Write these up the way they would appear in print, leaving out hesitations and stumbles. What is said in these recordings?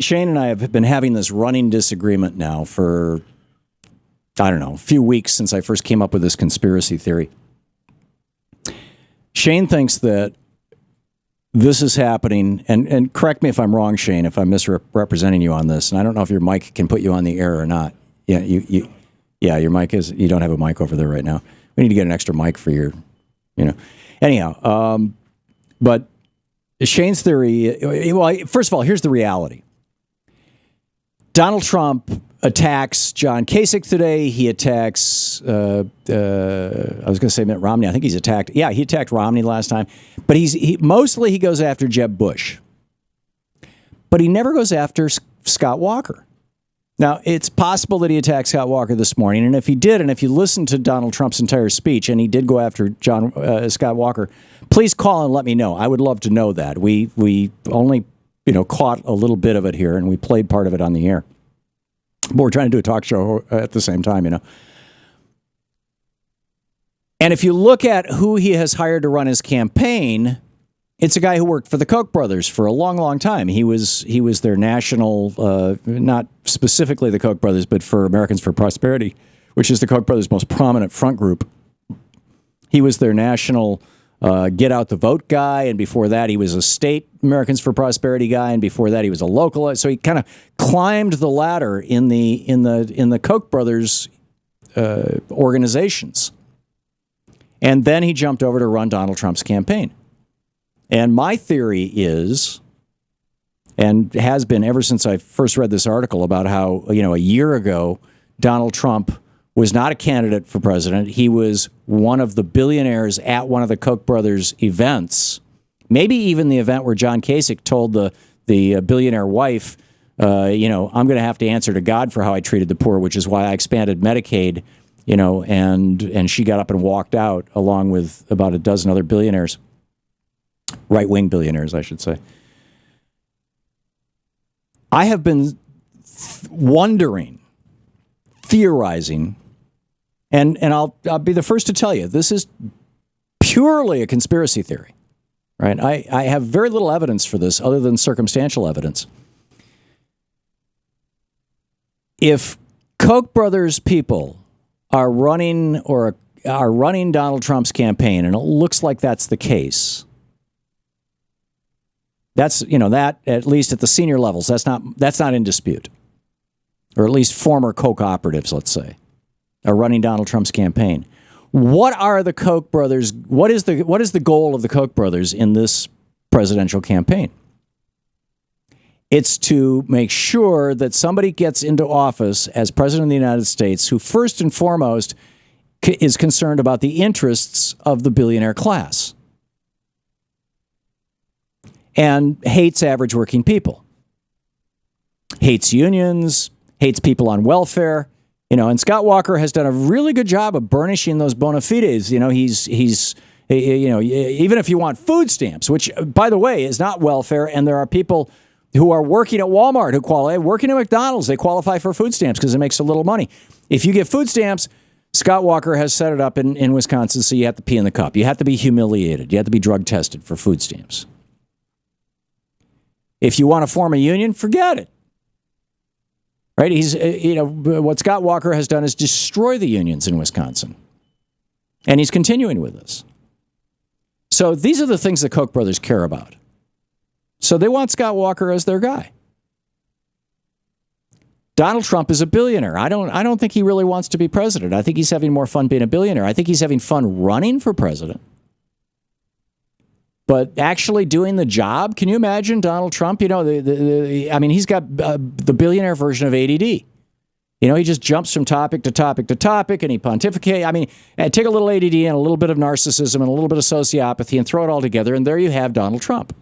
Shane and I have been having this running disagreement now for, I don't know, a few weeks since I first came up with this conspiracy theory. Shane thinks that this is happening, and correct me if I'm wrong, Shane, if I'm misrepresenting you on this, and I don't know if your mic can put you on the air or not. Yeah, your mic is, you don't have a mic over there right now. We need to get an extra mic for your, Anyhow, but Shane's theory, well, first of all, here's the reality. Donald Trump attacks John Kasich today. He attacks, I was going to say Mitt Romney. I think he attacked Romney last time. But mostly he goes after Jeb Bush. But he never goes after Scott Walker. Now, it's possible that he attacked Scott Walker this morning. And if he did, and if you listen to Donald Trump's entire speech, and he did go after Scott Walker, please call and let me know. I would love to know that. We only caught a little bit of it here, and we played part of it on the air. But we're trying to do a talk show at the same time, And if you look at who he has hired to run his campaign, it's a guy who worked for the Koch brothers for a long, long time. He was their national, not specifically the Koch brothers, but for Americans for Prosperity, which is the Koch brothers' most prominent front group. He was their national get out the vote guy, and before that he was a state Americans for Prosperity guy, and before that he was a local. So he kind of climbed the ladder in the Koch brothers organizations, and then he jumped over to run Donald Trump's campaign. And my theory is, and has been ever since I first read this article about how a year ago Donald Trump was not a candidate for president. He was one of the billionaires at one of the Koch brothers events, maybe even the event where John Kasich told the billionaire wife, I'm going to have to answer to God for how I treated the poor, which is why I expanded Medicaid, and she got up and walked out along with about a dozen other billionaires, right-wing billionaires, I should say. I have been wondering, theorizing, and I'll be the first to tell you, this is purely a conspiracy theory, right? I have very little evidence for this other than circumstantial evidence. If Koch brothers people are running Donald Trump's campaign, and it looks like that's the case, that's that at least at the senior levels, that's not in dispute, or at least former Koch operatives, let's say, are running Donald Trump's campaign. What are the Koch brothers? What is the goal of the Koch brothers in this presidential campaign? It's to make sure that somebody gets into office as president of the United States who first and foremost is concerned about the interests of the billionaire class and hates average working people, hates unions, hates people on welfare. And Scott Walker has done a really good job of burnishing those bona fides. He's even if you want food stamps, which, by the way, is not welfare, and there are people who are working at Walmart who qualify, working at McDonald's, they qualify for food stamps because it makes a little money. If you get food stamps, Scott Walker has set it up in Wisconsin, so you have to pee in the cup. You have to be humiliated. You have to be drug tested for food stamps. If you want to form a union, forget it. Right? He's, what Scott Walker has done is destroy the unions in Wisconsin. And he's continuing with this. So these are the things the Koch brothers care about. So they want Scott Walker as their guy. Donald Trump is a billionaire. I don't think he really wants to be president. I think he's having more fun being a billionaire. I think he's having fun running for president. But actually doing the job, can you imagine Donald Trump? He's got the billionaire version of ADD. He just jumps from topic to topic to topic, and he pontificates. Take a little ADD and a little bit of narcissism and a little bit of sociopathy and throw it all together, and there you have Donald Trump.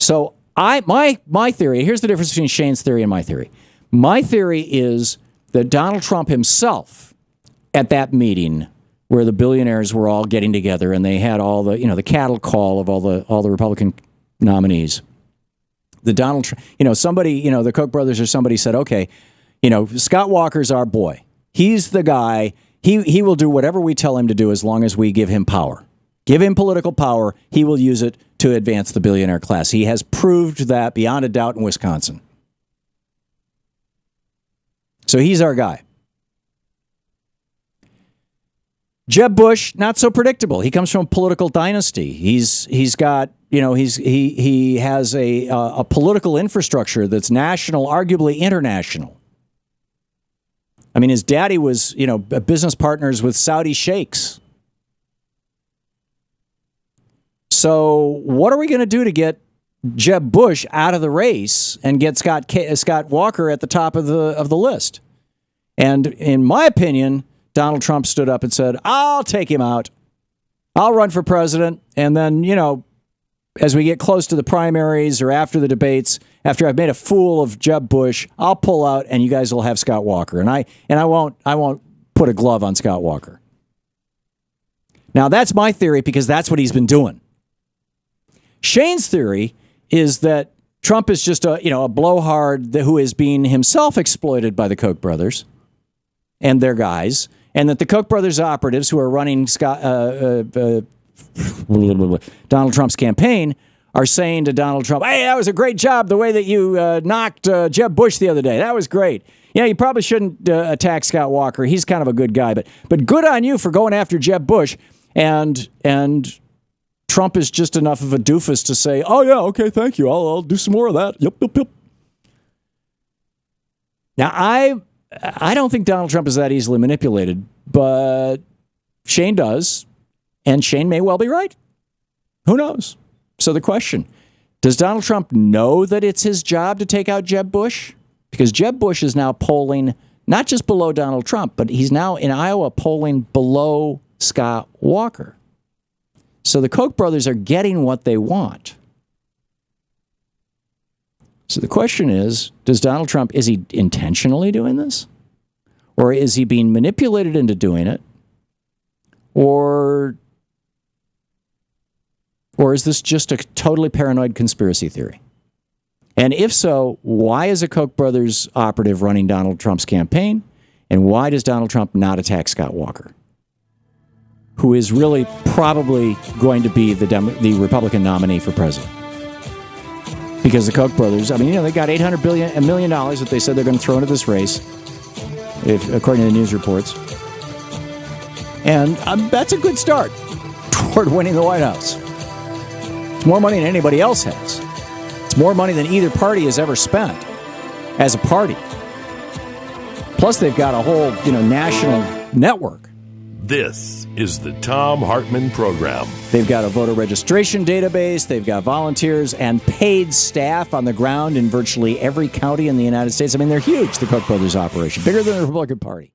So my theory, here's the difference between Shane's theory and my theory. My theory is that Donald Trump himself, at that meeting where the billionaires were all getting together and they had all the, the cattle call of all the Republican nominees, the the Koch brothers or somebody said, okay, Scott Walker's our boy. He's the guy. He will do whatever we tell him to do as long as we give him power. Give him political power. He will use it to advance the billionaire class. He has proved that beyond a doubt in Wisconsin. So he's our guy. Jeb Bush, not so predictable. He comes from a political dynasty. He's got, he has a political infrastructure that's national, arguably international. I mean, his daddy was, business partners with Saudi sheikhs. So what are we going to do to get Jeb Bush out of the race and get Scott Walker at the top of the list? And in my opinion, Donald Trump stood up and said, I'll take him out. I'll run for president. And then, as we get close to the primaries or after the debates, after I've made a fool of Jeb Bush, I'll pull out and you guys will have Scott Walker. And I won't put a glove on Scott Walker. Now, that's my theory because that's what he's been doing. Shane's theory is that Trump is just a blowhard who is being himself exploited by the Koch brothers and their guys, and that the Koch brothers operatives who are running Donald Trump's campaign are saying to Donald Trump, hey, that was a great job the way that you knocked Jeb Bush the other day. That was great. You probably shouldn't attack Scott Walker. He's kind of a good guy, but good on you for going after Jeb Bush. And Trump is just enough of a doofus to say, oh, yeah, okay, thank you. I'll do some more of that. Yep. Now, I don't think Donald Trump is that easily manipulated, but Shane does, and Shane may well be right. Who knows? So the question, does Donald Trump know that it's his job to take out Jeb Bush? Because Jeb Bush is now polling not just below Donald Trump, but he's now in Iowa polling below Scott Walker. So the Koch brothers are getting what they want. So the question is, does Donald Trump, is he intentionally doing this? Or is he being manipulated into doing it? Or is this just a totally paranoid conspiracy theory? And if so, why is a Koch brothers operative running Donald Trump's campaign? And why does Donald Trump not attack Scott Walker, who is really probably going to be the Republican nominee for president? Because the Koch brothers, they got $1 million that they said they're going to throw into this race, according to the news reports. And that's a good start toward winning the White House. It's more money than anybody else has. It's more money than either party has ever spent as a party. Plus, they've got a whole, national network. This is the Thom Hartmann Program. They've got a voter registration database. They've got volunteers and paid staff on the ground in virtually every county in the United States. They're huge, the Koch brothers operation, bigger than the Republican Party.